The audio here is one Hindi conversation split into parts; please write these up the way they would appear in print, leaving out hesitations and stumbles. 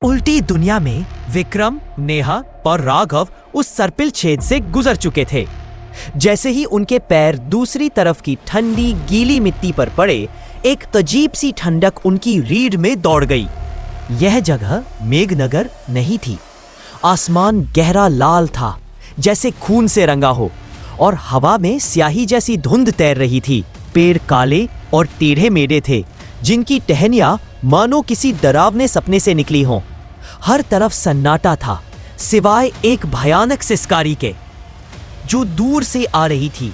उल्टी दुनिया में विक्रम, नेहा और राघव उस सर्पिल छेद से गुजर चुके थे। जैसे ही उनके पैर दूसरी तरफ की ठंडी गीली मिट्टी पर पड़े, एक अजीब सी ठंडक उनकी रीढ़ में दौड़ गई। यह जगह मेघनगर नहीं थी। आसमान गहरा लाल था, जैसे खून से रंगा हो, और हवा में स्याही जैसी धुंध तैर रही थी। पेड़ काले और टेढ़े मेढ़े थे, जिनकी टहनियां मानो किसी डरावने सपने से निकली हों। हर तरफ सन्नाटा था, सिवाय एक भयानक सिसकारी के, जो दूर से आ रही थी।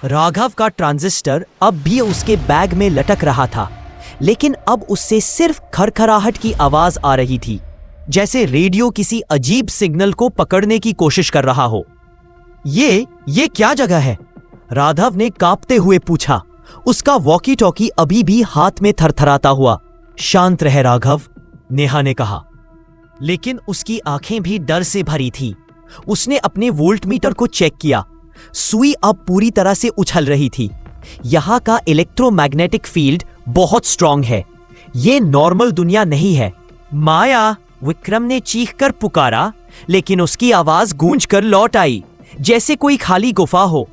राघव का ट्रांजिस्टर अब भी उसके बैग में लटक रहा था, लेकिन अब उससे सिर्फ खरखराहट की आवाज आ रही थी, जैसे रेडियो किसी अजीब सिग्नल को पकड़ने की कोशिश कर रहा हो। ये क्या जगह है? राघव ने कांपते हुए पूछा, उसका वॉकी टॉकी अभी भी हाथ में थरथराता हुआ। शांत रहे राघव, नेहा ने कहा, लेकिन उसकी आंखें भी डर से भरी थी। उसने अपने वोल्ट मीटर को चेक किया। सुई अब पूरी तरह से उछल रही थी। यहां का इलेक्ट्रोमैग्नेटिक फील्ड बहुत स्ट्रांग है। ये नॉर्मल दुनिया नहीं है। माया, विक्रम ने चीखकर पुकारा, लेकिन उसकी आवाज गूंज कर लौट आई, जैसे कोई खाली गुफा हो।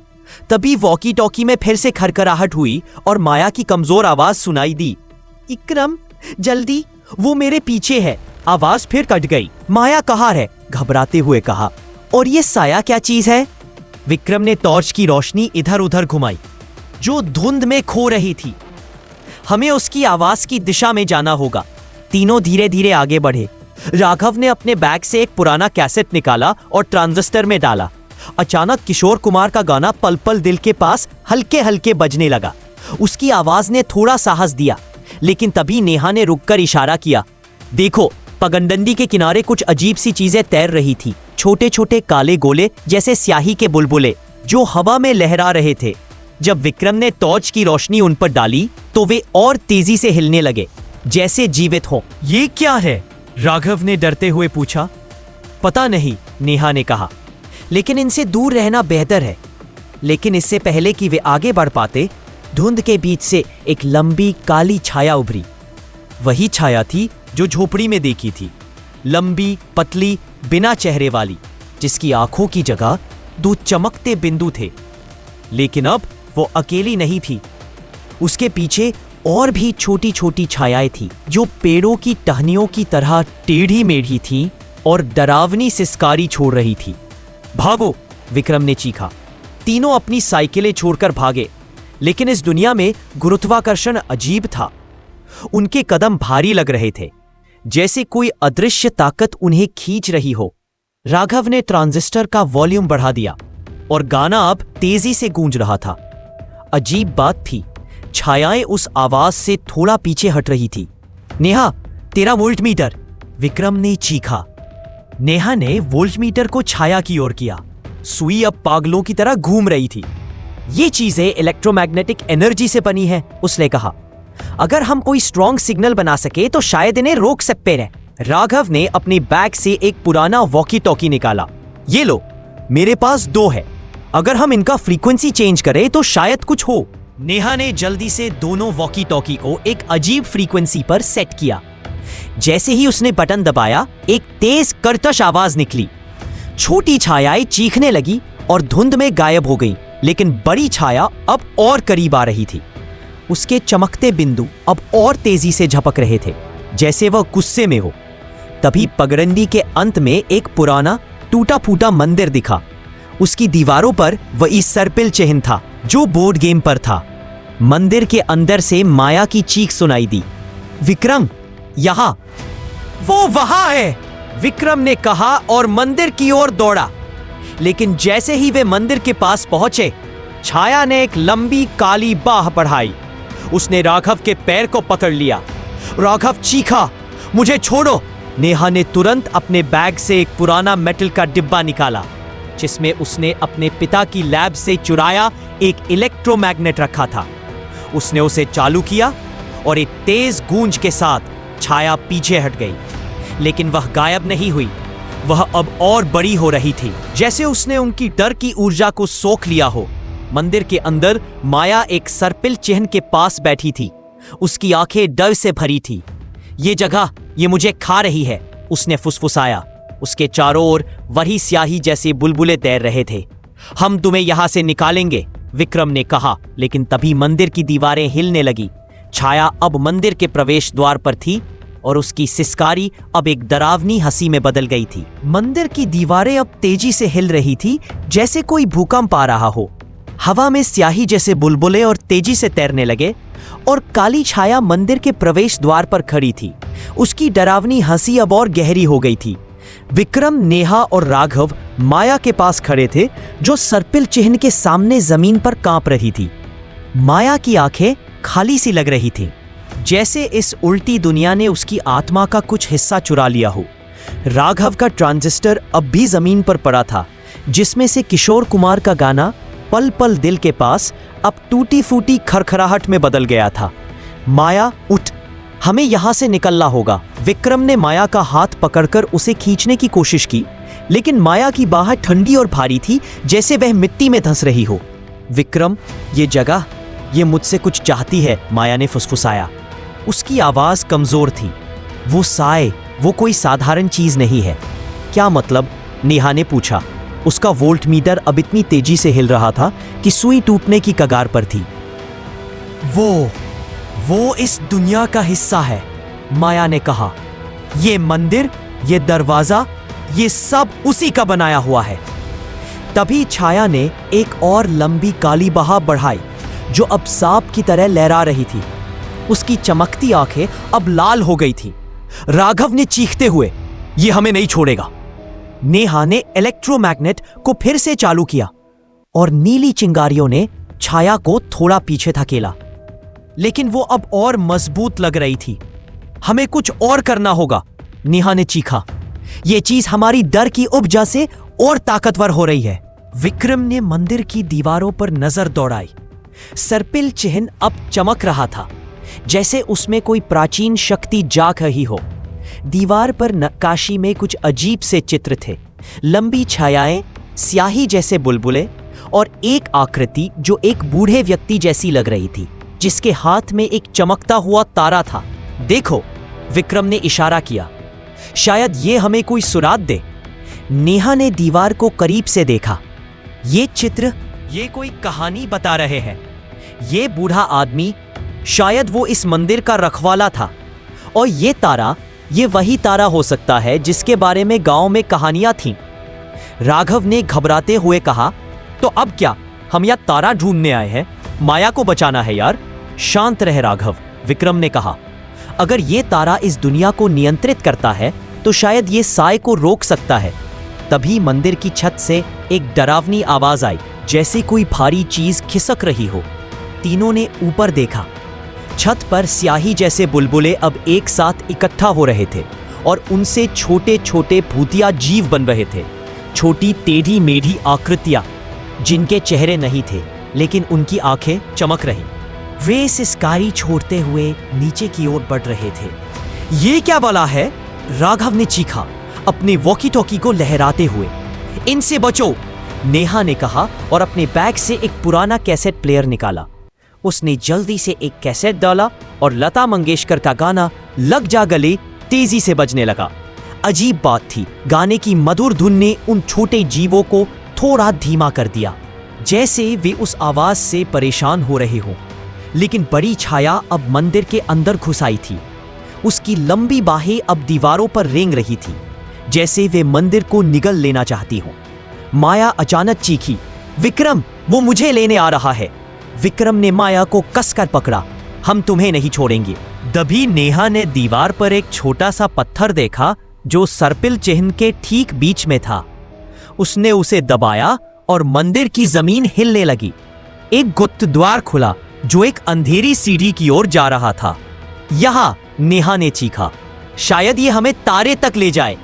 तभी वॉकी टॉकी में फिर से खरखराहट हुई और माया की कमजोर आवाज सुनाई दी, विक्रम जल्दी, वो मेरे पीछे है। आवाज फिर कट गई। माया कहाँ है? घबराते हुए कहा। और ये साया क्या चीज है? विक्रम ने टॉर्च की रोशनी इधर उधर घुमाई, जो धुंध में खो रही थी। हमें उसकी आवाज की दिशा में जाना होगा। तीनों धीरे धीरे आगे बढ़े। राघव ने अपने बैग से एक पुराना कैसेट निकाला और ट्रांजिस्टर में डाला। अचानक किशोर कुमार का गाना पल पल दिल के पास हल्के हल्के बजने लगा। उसकी आवाज ने थोड़ा साहस दिया, लेकिन तभी नेहा ने रुककर इशारा किया। देखो, पगडंडी के किनारे कुछ अजीब सी चीजें तैर रही थी। छोटे छोटे काले गोले जैसे स्याही के बुलबुले, जो हवा में लहरा रहे थे। जब विक्रम ने टॉर्च की रोशनी उन पर डाली, तो वे और तेजी से हिलने लगे, जैसे जीवित हो। ये क्या है? राघव ने डरते हुए पूछा। पता नहीं, नेहा ने कहा, लेकिन इनसे दूर रहना बेहतर है। लेकिन इससे पहले कि वे आगे बढ़ पाते, धुंध के बीच से एक लंबी काली छाया उभरी। वही छाया थी जो झोपड़ी में देखी थी, लंबी, पतली, बिना चेहरे वाली, जिसकी आंखों की जगह दो चमकते बिंदु थे। लेकिन अब वो अकेली नहीं थी। उसके पीछे और भी छोटी छोटी छायाएं थी, जो पेड़ों की टहनियों की तरह टेढ़ी मेढ़ी थी और डरावनी सिसकारी छोड़ रही थी। भागो, विक्रम ने चीखा। तीनों अपनी साइकिलें छोड़कर भागे, लेकिन इस दुनिया में गुरुत्वाकर्षण अजीब था। उनके कदम भारी लग रहे थे, जैसे कोई अदृश्य ताकत उन्हें खींच रही हो। राघव ने ट्रांजिस्टर का वॉल्यूम बढ़ा दिया और गाना अब तेजी से गूंज रहा था। अजीब बात थी, छायाएं उस आवाज से थोड़ा पीछे हट रही थी। नेहा, तेरा वोल्ट मीटर, विक्रम ने चीखा। नेहा ने वोल्ट मीटर को छाया की ओर किया। सुई अब पागलों की तरह घूम रही थी। ये चीजें इलेक्ट्रोमैग्नेटिक एनर्जी से बनी है, उसने कहा। अगर हम कोई स्ट्रॉन्ग सिग्नल बना सके तो शायद इन्हें रोक सकते हैं। राघव ने अपने बैग से एक पुराना वॉकी टॉकी निकाला। ये लो, मेरे पास 2 है। अगर हम इनका फ्रीक्वेंसी चेंज करें तो शायद कुछ हो। नेहा ने जल्दी से दोनों वॉकी टॉकी को एक अजीब फ्रीक्वेंसी पर सेट किया। जैसे ही उसने बटन दबाया, एक तेज कर्कश आवाज निकली। छोटी छायाएं चीखने लगी और धुंध में गायब हो गई, लेकिन बड़ी छाया अब और करीब आ रही थी। उसके चमकते बिंदु अब और तेजी से झपक रहे थे, जैसे वह गुस्से में हो। तभी पगडंडी के अंत में एक पुराना टूटा फूटा मंदिर दिखा। उसकी दीवारों पर वही सर्पिल चिन्ह था जो बोर्ड गेम पर था। मंदिर के अंदर से माया की चीख सुनाई दी, विक्रम, यहां। वो वहां है, विक्रम ने कहा और मंदिर की ओर दौड़ा। लेकिन जैसे ही वे मंदिर के पास पहुंचे, छाया ने एक लंबी काली बाह बढ़ाई। उसने राघव के पैर को पकड़ लिया। राघव चीखा, मुझे छोड़ो। नेहा ने तुरंत अपने बैग से एक पुराना मेटल का डिब्बा निकाला, जिसमें उसने अपने पिता की लैब से चुराया एक इलेक्ट्रोमैग्नेट रखा था। उसने उसे चालू किया और एक तेज गूंज के साथ छाया पीछे हट गई। लेकिन वह गायब नहीं हुई। वह अब और बड़ी हो रही थी, जैसे उसने उनकी डर की ऊर्जा को सोख लिया हो। मंदिर के अंदर माया एक सर्पिल चिन्ह के पास बैठी थी। उसकी आंखें डर से भरी थी। ये जगह, ये मुझे खा रही है, उसने फुसफुसाया। उसके चारों ओर वही स्याही जैसे बुलबुले तैर रहे थे। हम तुम्हें यहां से निकालेंगे, विक्रम ने कहा। लेकिन तभी मंदिर की दीवारें हिलने लगी। छाया अब मंदिर के प्रवेश द्वार पर थी और उसकी सिसकारी अब एक डरावनी हंसी में बदल गई थी। मंदिर की दीवारें अब तेजी से हिल रही थी, जैसे कोई भूकंप आ रहा हो। हवा में स्याही जैसे बुलबुले और तेजी से तैरने लगे और काली छाया मंदिर के प्रवेश द्वार पर खड़ी थी। उसकी डरावनी हंसी अब और गहरी हो गई थी। विक्रम, नेहा और राघव माया के पास खड़े थे, जो सर्पिल चिन्ह के सामने जमीन पर कांप रही थी। माया की आंखें खाली सी लग रही थीं, जैसे इस उल्टी दुनिया ने उसकी आत्मा का कुछ हिस्सा चुरा लिया हो। राघव का ट्रांजिस्टर अब भी जमीन पर पड़ा था, जिसमें से किशोर कुमार का गाना पल पल दिल के पास अब टूटी फूटी खरखराहट में बदल गया था। माया, उठ, हमें यहां से निकलना होगा। विक्रम ने माया का हाथ पकड़कर उसे खींचने की कोशिश की, लेकिन माया की बाह ठंडी और भारी थी, जैसे वह मिट्टी में धंस रही हो। विक्रम, ये जगह, ये मुझसे कुछ चाहती है, माया ने फुसफुसाया। उसकी आवाज कमजोर थी। वो साए, वो कोई साधारण चीज नहीं है। क्या मतलब? नेहा ने पूछा। उसका वोल्टमीटर अब इतनी तेजी से हिल रहा था कि सुई टूटने की कगार पर थी। वो इस दुनिया का हिस्सा है, माया ने कहा। ये मंदिर, ये दरवाजा, ये सब उसी का बनाया हुआ है। तभी छाया ने एक और लंबी काली बहा बढ़ाई, जो अब सांप की तरह लहरा रही थी। उसकी चमकती आंखें अब लाल हो गई थी। राघव ने चीखते हुए, ये हमें नहीं छोड़ेगा। नेहा ने इलेक्ट्रोमैग्नेट को फिर से चालू किया और नीली चिंगारियों ने छाया को थोड़ा पीछे धकेला, लेकिन वो अब और मजबूत लग रही थी। हमें कुछ और करना होगा, नेहा ने चीखा। यह चीज हमारी डर की उपजा से और ताकतवर हो रही है। विक्रम ने मंदिर की दीवारों पर नजर दौड़ाई। सर्पिल चिन्ह अब चमक रहा था, जैसे उसमें कोई प्राचीन शक्ति जाग रही हो। दीवार पर नक्काशी में कुछ अजीब से चित्र थे, लंबी छायाएं, स्याही जैसे बुलबुले और एक आकृति जो एक बूढ़े व्यक्ति जैसी लग रही थी, जिसके हाथ में एक चमकता हुआ तारा था। देखो, विक्रम ने इशारा किया। शायद ये हमें कोई सुराग दे। नेहा ने दीवार को करीब से देखा। ये चित्र, ये कोई कहानी बता रहे हैं। ये बूढ़ा आदमी, शायद वो इस मंदिर का रखवाला था। और ये तारा, ये वही तारा हो सकता है जिसके बारे में गांव में कहानियां थीं। राघव ने घबराते हुए कहा, तो अब क्या? हम यहाँ तारा ढूंढने आए हैं, माया को बचाना है यार। शांत रहे राघव, विक्रम ने कहा। अगर ये तारा इस दुनिया को नियंत्रित करता है तो शायद ये साए को रोक सकता है। तभी मंदिर की छत से एक डरावनी आवाज आई, जैसे कोई भारी चीज खिसक रही हो। तीनों ने ऊपर देखा। छत पर स्याही जैसे बुलबुले अब एक साथ इकट्ठा हो रहे थे और उनसे छोटे छोटे भूतिया जीव बन रहे थे। छोटी टेढ़ी मेढ़ी आकृतियां, जिनके चेहरे नहीं थे लेकिन उनकी आंखें चमक रही। वे सिसकारी छोड़ते हुए नीचे की ओर बढ़ रहे थे। ये क्या बला है? राघव ने चीखा, अपने वॉकी टॉकी को लहराते हुए। इनसे बचो, नेहा ने कहा और अपने बैग से एक पुराना कैसेट प्लेयर निकाला। उसने जल्दी से एक कैसेट डाला और लता मंगेशकर का गाना लग जा गले तेजी से बजने लगा। अजीब बात थी, गाने की मधुर धुन ने उन छोटे जीवों को थोड़ा धीमा कर दिया, जैसे वे उस आवाज से परेशान हो रहे हों। लेकिन बड़ी छाया अब मंदिर के अंदर घुस आई थी। उसकी लंबी बाहें अब दीवारों पर रेंग रही थी, जैसे वे मंदिर को निगल लेना चाहती हों। माया अचानक चीखी, विक्रम, वो मुझे लेने आ रहा है। विक्रम ने माया को कसकर पकड़ा। हम तुम्हें नहीं छोड़ेंगे। तभी नेहा ने दीवार पर एक छोटा सा पत्थर देखा, जो सर्पिल चिन्ह के ठीक बीच में था। उसने उसे दबाया और मंदिर की जमीन हिलने लगी। एक गुप्त द्वार खुला, जो एक अंधेरी सीढ़ी की ओर जा रहा था। यहां, नेहा ने चीखा, शायद ये हमें तारे तक ले जाए।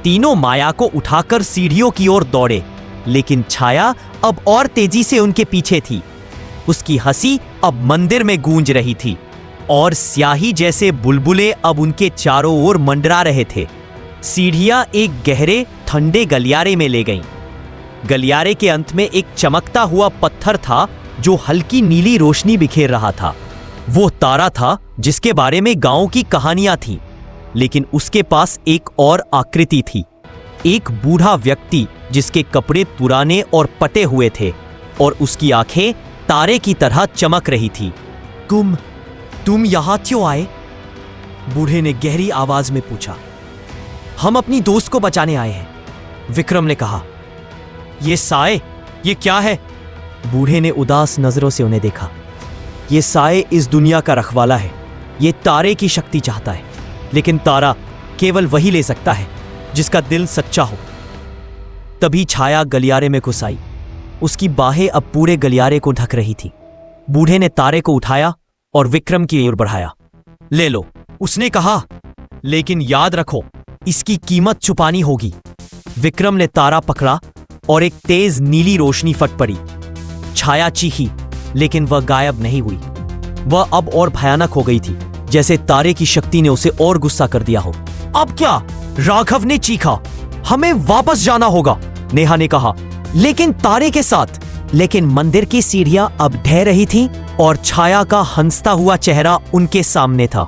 तीनों माया को उठाकर सीढ़ियों की ओर दौड़े, लेकिन छाया अब और तेजी से उनके पीछे थी। उसकी हंसी अब मंदिर में गूंज रही थी और स्याही जैसे बुलबुले अब उनके चारों ओर मंडरा रहे थे। सीढ़ियां एक गहरे ठंडे गलियारे में ले गईं। गलियारे के अंत में एक चमकता हुआ पत्थर था, जो हल्की नीली रोशनी बिखेर रहा था। वो तारा था जिसके बारे में गांव की कहानियां थीं। लेकिन उसके पास एक और आकृति थी। एक बूढ़ा व्यक्ति जिसके कपड़े पुराने और पटे हुए थे और उसकी आंखें तारे की तरह चमक रही थी। तुम यहां क्यों आए? बूढ़े ने गहरी आवाज में पूछा। हम अपनी दोस्त को बचाने आए हैं, विक्रम ने कहा। ये साए, ये क्या है? बूढ़े ने उदास नजरों से उन्हें देखा। ये साए इस दुनिया का रखवाला है। ये तारे की शक्ति चाहता है, लेकिन तारा केवल वही ले सकता है जिसका दिल सच्चा हो। तभी छाया गलियारे में घुस आई। उसकी बाहें अब पूरे गलियारे को ढक रही थी। बूढ़े ने तारे को उठाया और विक्रम की ओर बढ़ाया। ले लो, उसने कहा, लेकिन याद रखो, इसकी कीमत छुपानी होगी। विक्रम ने तारा पकड़ा और एक तेज नीली रोशनी फट पड़ी। छाया चीखी, लेकिन वह गायब नहीं हुई। वह अब और भयानक हो गई थी, जैसे तारे की शक्ति ने उसे और गुस्सा कर दिया हो। अब क्या? राघव ने चीखा। हमें वापस जाना होगा, नेहा ने कहा, लेकिन तारे के साथ। लेकिन मंदिर की सीढ़ियां अब ढह रही थीं और छाया का हंसता हुआ चेहरा उनके सामने था।